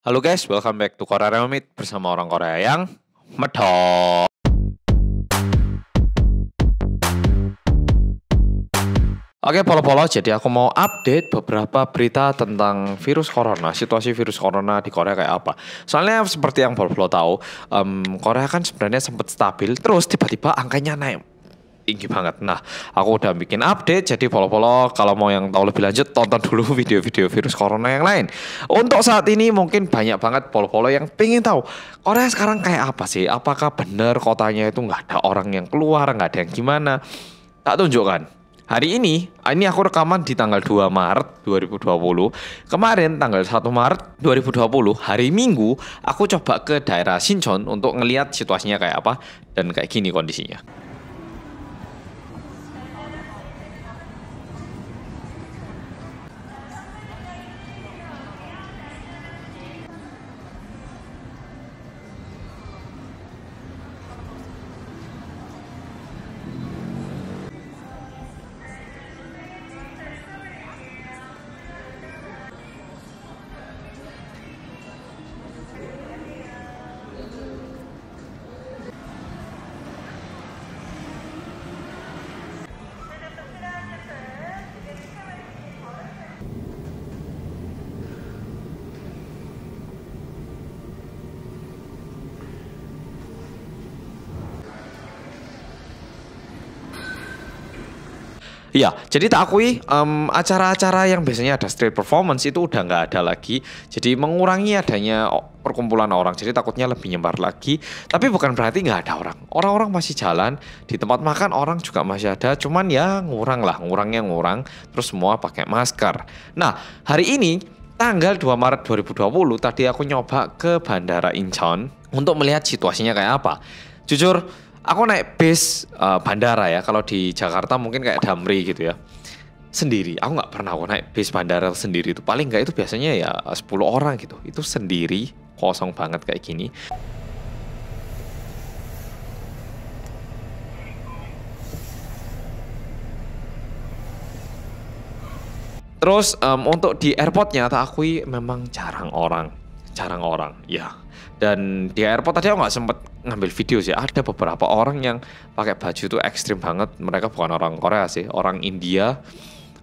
Halo guys, welcome back to Korea Remit bersama orang Korea yang medok. Oke, polo-polo, jadi aku mau update beberapa berita tentang virus corona, situasi virus corona di Korea kayak apa. Soalnya seperti yang polo-polo tahu, Korea kan sebenarnya sempat stabil, terus tiba-tiba angkanya naik tinggi banget. Nah, aku udah bikin update, jadi polo-polo kalau mau yang tahu lebih lanjut, tonton dulu video-video virus corona yang lain. Untuk saat ini mungkin banyak banget polo-polo yang pengen tahu, Korea sekarang kayak apa sih? Apakah benar kotanya itu nggak ada orang yang keluar, nggak ada yang gimana? Tak tunjukkan. Hari ini aku rekaman di tanggal 2 Maret 2020. Kemarin tanggal 1 Maret 2020, hari Minggu, aku coba ke daerah Sincheon untuk ngelihat situasinya kayak apa dan kayak gini kondisinya. Iya, jadi tak akui acara-acara yang biasanya ada street performance itu udah nggak ada lagi. Jadi mengurangi adanya perkumpulan orang. Jadi takutnya lebih nyebar lagi. Tapi bukan berarti nggak ada orang. Orang-orang masih jalan. Di tempat makan orang juga masih ada. Cuman ya ngurangnya ngurang. Terus semua pakai masker. Nah, hari ini tanggal 2 Maret 2020 tadi aku nyoba ke Bandara Incheon untuk melihat situasinya kayak apa. Jujur, aku naik bis bandara ya. Kalau di Jakarta mungkin kayak Damri gitu ya. Sendiri. Aku nggak pernah aku naik bis bandara sendiri itu. Paling nggak itu biasanya ya 10 orang gitu. Itu sendiri, kosong banget kayak gini. Terus untuk di airportnya tak akui memang jarang orang, ya. Dan di airport tadi aku nggak sempet ngambil video sih. Ada beberapa orang yang pakai baju itu ekstrim banget. Mereka bukan orang Korea sih, orang India.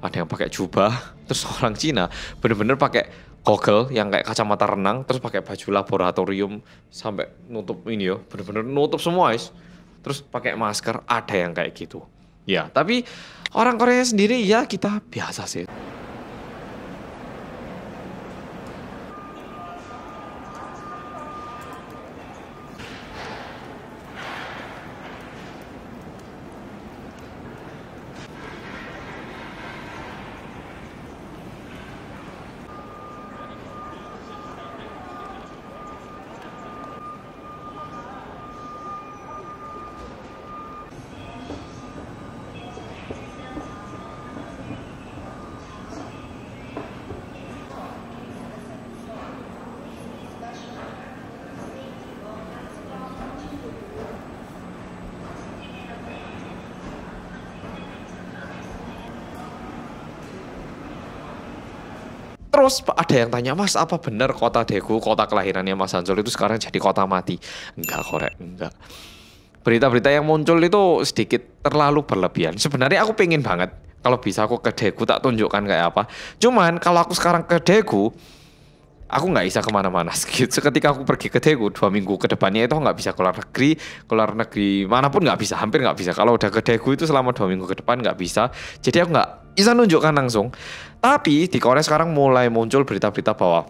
Ada yang pakai jubah, terus orang Cina bener-bener pakai goggle yang kayak kacamata renang, terus pakai baju laboratorium sampai nutup ini yo, bener-bener nutup semua guys. Terus pakai masker, ada yang kayak gitu. Ya, tapi orang Korea sendiri ya kita biasa sih. Terus ada yang tanya, Mas, apa benar kota Daegu, kota kelahirannya Mas Hansul itu sekarang jadi kota mati? Enggak, korek, enggak. Berita-berita yang muncul itu sedikit terlalu berlebihan. Sebenarnya aku pengen banget kalau bisa aku ke Daegu tak tunjukkan kayak apa. Cuman kalau aku sekarang ke Daegu, aku nggak bisa kemana-mana. Seketika aku pergi ke Daegu 2 minggu ke depannya itu nggak bisa keluar negeri manapun nggak bisa, hampir nggak bisa. Kalau udah ke Daegu itu selama 2 minggu ke depan nggak bisa. Jadi aku nggak bisa nunjukkan langsung. Tapi di Korea sekarang mulai muncul berita-berita bahwa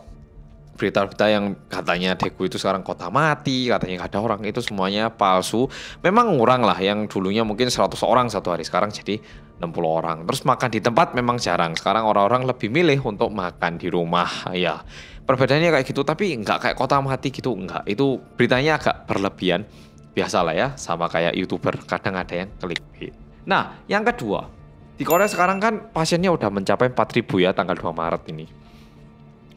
berita-berita yang katanya Daegu itu sekarang kota mati, katanya nggak ada orang, itu semuanya palsu. Memang ngurang lah, yang dulunya mungkin 100 orang satu hari, sekarang jadi 60 orang. Terus makan di tempat memang jarang. Sekarang orang-orang lebih milih untuk makan di rumah. Ya, perbedaannya kayak gitu, tapi nggak kayak kota mati gitu, nggak. Itu beritanya agak berlebihan. Biasalah ya, sama kayak YouTuber, kadang ada yang clickbait. Nah, yang kedua, di Korea sekarang kan pasiennya udah mencapai 4.000 ya tanggal 2 Maret ini.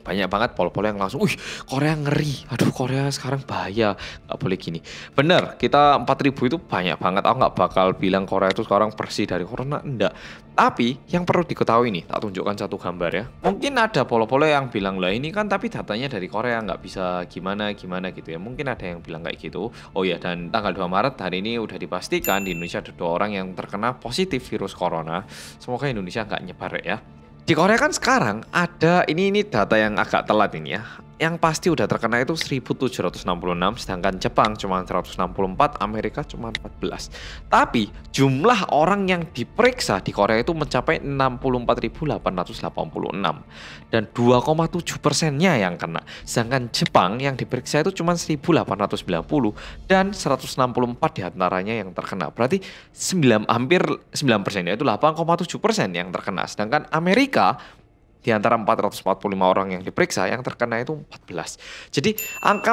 banyak banget pol-pol yang langsung, "Wih, Korea ngeri. Aduh, Korea sekarang bahaya. Nggak boleh gini." Bener, kita 4.000 itu banyak banget. Aku nggak bakal bilang Korea itu sekarang bersih dari corona, enggak. Tapi yang perlu diketahui nih, tak tunjukkan satu gambar ya. Mungkin ada polo-polo yang bilang, lah ini kan tapi datanya dari Korea nggak bisa gimana-gimana gitu ya. Mungkin ada yang bilang kayak gitu. Oh ya, dan tanggal 2 Maret hari ini udah dipastikan di Indonesia ada 2 orang yang terkena positif virus corona. Semoga Indonesia nggak nyebar ya. Di Korea kan sekarang ada, ini data yang agak telat ini ya. Yang pasti udah terkena itu 1.766, sedangkan Jepang cuma 164, Amerika cuma 14. Tapi jumlah orang yang diperiksa di Korea itu mencapai 64.886 dan 2,7%-nya yang kena. Sedangkan Jepang yang diperiksa itu cuma 1.890 dan 164 diantaranya yang terkena. Berarti hampir 9%, yaitu 8,7% yang terkena. Sedangkan Amerika di antara 445 orang yang diperiksa, yang terkena itu 14. Jadi angka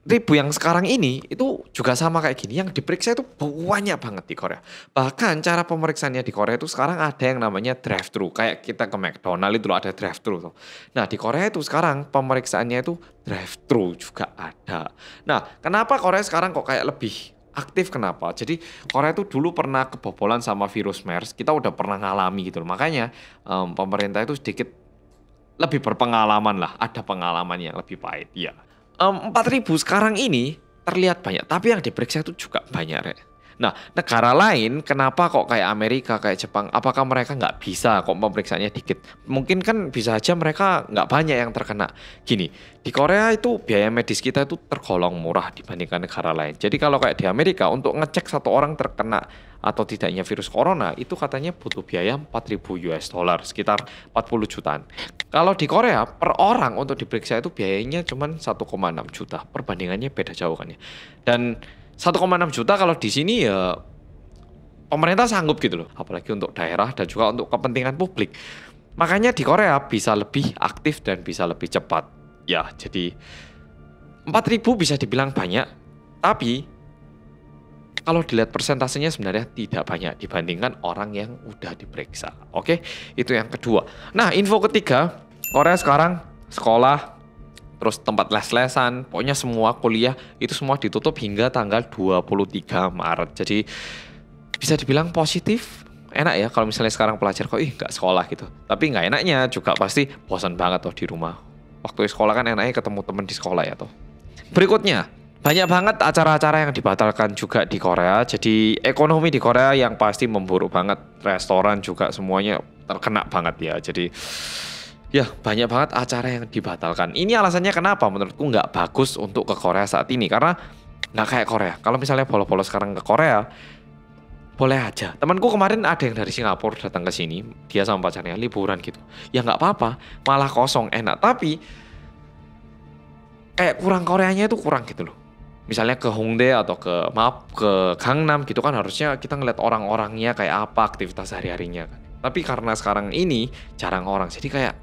4.000 yang sekarang ini itu juga sama kayak gini. Yang diperiksa itu banyak banget di Korea. Bahkan cara pemeriksaannya di Korea itu sekarang ada yang namanya drive-thru. Kayak kita ke McDonald itu loh, ada drive-thru tuh. Nah di Korea itu sekarang pemeriksaannya itu drive-thru juga ada. Nah kenapa Korea sekarang kok kayak lebih aktif, kenapa? Jadi Korea itu dulu pernah kebobolan sama virus MERS. Kita udah pernah ngalami gitu loh. Makanya pemerintah itu sedikit lebih berpengalaman lah, ada pengalaman yang lebih pahit ya. 4.000 sekarang ini terlihat banyak, tapi yang diperiksa itu juga banyak, Rek. Nah, negara lain kenapa kok kayak Amerika, kayak Jepang, apakah mereka nggak bisa kok pemeriksaannya dikit? Mungkin kan bisa aja mereka nggak banyak yang terkena. Gini, di Korea itu biaya medis kita itu tergolong murah dibandingkan negara lain. Jadi kalau kayak di Amerika untuk ngecek satu orang terkena atau tidaknya virus corona itu katanya butuh biaya 4.000 US dollar, sekitar 40 jutaan. Kalau di Korea per orang untuk diperiksa itu biayanya cuma 1,6 juta. Perbandingannya beda jauh kan ya. Dan 1,6 juta kalau di sini ya pemerintah sanggup gitu loh. Apalagi untuk daerah dan juga untuk kepentingan publik. Makanya di Korea bisa lebih aktif dan bisa lebih cepat. Ya, jadi 4.000 bisa dibilang banyak, tapi kalau dilihat persentasenya sebenarnya tidak banyak dibandingkan orang yang udah diperiksa. Oke, itu yang kedua. Nah, info ketiga, Korea sekarang sekolah, terus tempat les-lesan, pokoknya semua kuliah itu semua ditutup hingga tanggal 23 Maret. Jadi bisa dibilang positif, enak ya kalau misalnya sekarang pelajar kok nggak sekolah gitu. Tapi nggak enaknya juga pasti bosan banget tuh di rumah. Waktu sekolah kan enaknya ketemu teman di sekolah ya tuh. Berikutnya, banyak banget acara-acara yang dibatalkan juga di Korea. Jadi ekonomi di Korea yang pasti memburuk banget. Restoran juga semuanya terkena banget ya. Jadi ya banyak banget acara yang dibatalkan. Ini alasannya kenapa menurutku nggak bagus untuk ke Korea saat ini. Karena nggak kayak Korea. Kalau misalnya polo-polo sekarang ke Korea, boleh aja. Temanku kemarin ada yang dari Singapura datang ke sini. Dia sama pacarnya liburan gitu. Ya nggak apa-apa. Malah kosong, enak. Tapi kayak kurang Koreanya itu kurang gitu loh. Misalnya ke Hongdae atau ke Gangnam gitu kan harusnya kita ngeliat orang-orangnya kayak apa aktivitas sehari-harinya kan. Tapi karena sekarang ini jarang orang, jadi kayak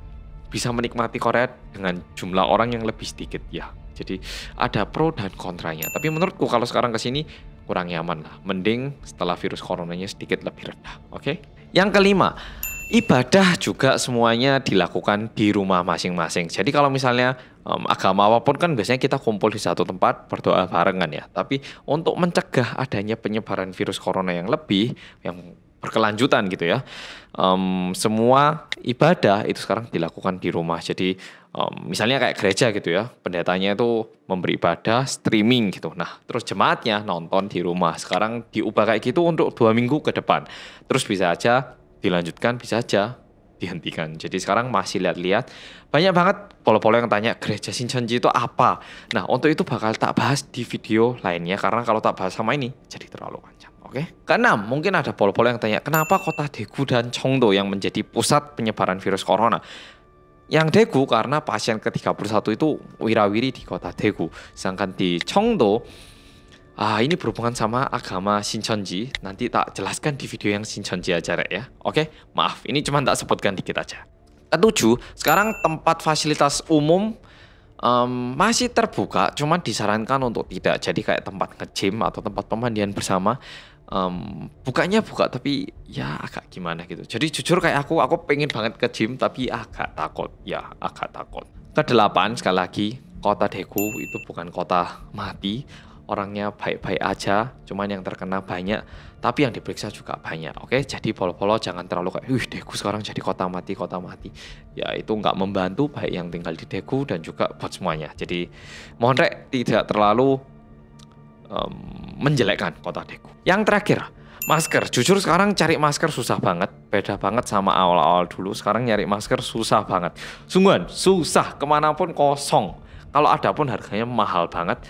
bisa menikmati Korea dengan jumlah orang yang lebih sedikit ya. Jadi ada pro dan kontranya. Tapi menurutku kalau sekarang ke sini kurang nyaman lah. Mending setelah virus coronanya sedikit lebih reda. Oke? Yang kelima, ibadah juga semuanya dilakukan di rumah masing-masing. Jadi kalau misalnya agama apapun kan biasanya kita kumpul di satu tempat berdoa barengan ya. Tapi untuk mencegah adanya penyebaran virus corona yang berkelanjutan gitu ya, semua ibadah itu sekarang dilakukan di rumah. Jadi misalnya kayak gereja gitu ya, pendetanya itu memberi ibadah streaming gitu. Nah terus jemaatnya nonton di rumah. Sekarang diubah kayak gitu untuk 2 minggu ke depan. Terus bisa aja dilanjutkan, bisa aja dihentikan. Jadi sekarang masih lihat-lihat. Banyak banget polo-polo yang tanya gereja Shincheonji itu apa. Nah untuk itu bakal tak bahas di video lainnya. Karena kalau tak bahas sama ini jadi terlalu panjang. Oke. Keenam, mungkin ada polo-polo yang tanya kenapa kota Daegu dan Cheongdo yang menjadi pusat penyebaran virus corona. Yang Daegu karena pasien ke-31 itu wirawiri di kota Daegu. Sedangkan di Cheongdo ini berhubungan sama agama Shincheonji. Nanti tak jelaskan di video yang Shincheonji aja Rek ya. Oke, maaf ini cuma tak sebutkan dikit aja. Ketujuh, sekarang tempat fasilitas umum masih terbuka, cuman disarankan untuk tidak. Jadi kayak tempat nge-gym atau tempat pemandian bersama Bukanya buka tapi ya agak gimana gitu. Jadi jujur kayak aku pengen banget ke gym tapi agak takut. Ya agak takut. Kedelapan sekali lagi, kota Daegu itu bukan kota mati. Orangnya baik-baik aja, cuman yang terkena banyak, tapi yang diperiksa juga banyak. Oke, jadi polo-polo jangan terlalu kayak, wih Daegu sekarang jadi kota mati, kota mati. Ya itu nggak membantu baik yang tinggal di Daegu dan juga buat semuanya. Jadi mohon rek tidak terlalu menjelekkan kota Daegu. Yang terakhir, masker. Jujur sekarang cari masker susah banget. Beda banget sama awal-awal dulu. Sekarang nyari masker susah banget. Sungguhan, susah. Kemanapun kosong. Kalau ada pun harganya mahal banget.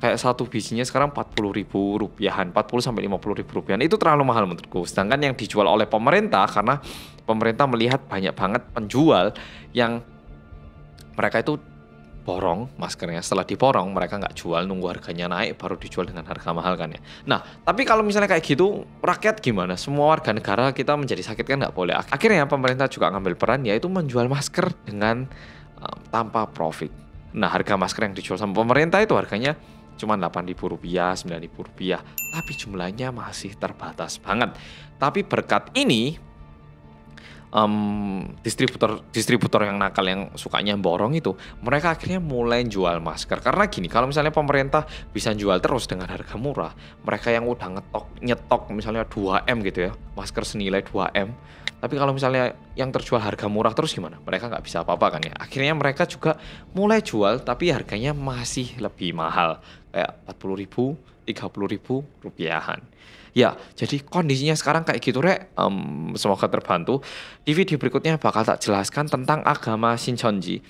Kayak satu bijinya sekarang 40.000 rupiahan, 40 sampai 50.000 rupiahan. Itu terlalu mahal menurutku. Sedangkan yang dijual oleh pemerintah, karena pemerintah melihat banyak banget penjual yang mereka itu borong maskernya. Setelah diborong mereka nggak jual, nunggu harganya naik baru dijual dengan harga mahal kan ya. Nah tapi kalau misalnya kayak gitu rakyat gimana? Semua warga negara kita menjadi sakit kan nggak boleh. Akhirnya pemerintah juga ngambil peran yaitu menjual masker dengan tanpa profit. Nah harga masker yang dijual sama pemerintah itu harganya cuma Rp8.000, Rp9.000, tapi jumlahnya masih terbatas banget. Tapi berkat ini distributor yang nakal yang sukanya borong itu, mereka akhirnya mulai jual masker. Karena gini, kalau misalnya pemerintah bisa jual terus dengan harga murah, mereka yang udah nyetok misalnya 2M gitu ya, masker senilai 2M. Tapi kalau misalnya yang terjual harga murah terus gimana? Mereka nggak bisa apa-apa kan ya. Akhirnya mereka juga mulai jual tapi harganya masih lebih mahal. Kayak 40.000, 30.000 rupiahan. Ya, jadi kondisinya sekarang kayak gitu rek. Semoga terbantu. Di video berikutnya bakal tak jelaskan tentang agama Shincheonji.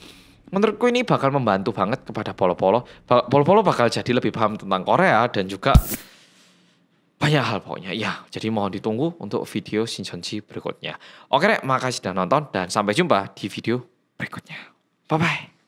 Menurutku ini bakal membantu banget kepada polo-polo. Polo-polo bakal jadi lebih paham tentang Korea dan juga banyak hal pokoknya. Ya, jadi mohon ditunggu untuk video Shincheonji berikutnya. Oke rek, makasih sudah nonton dan sampai jumpa di video berikutnya. Bye-bye.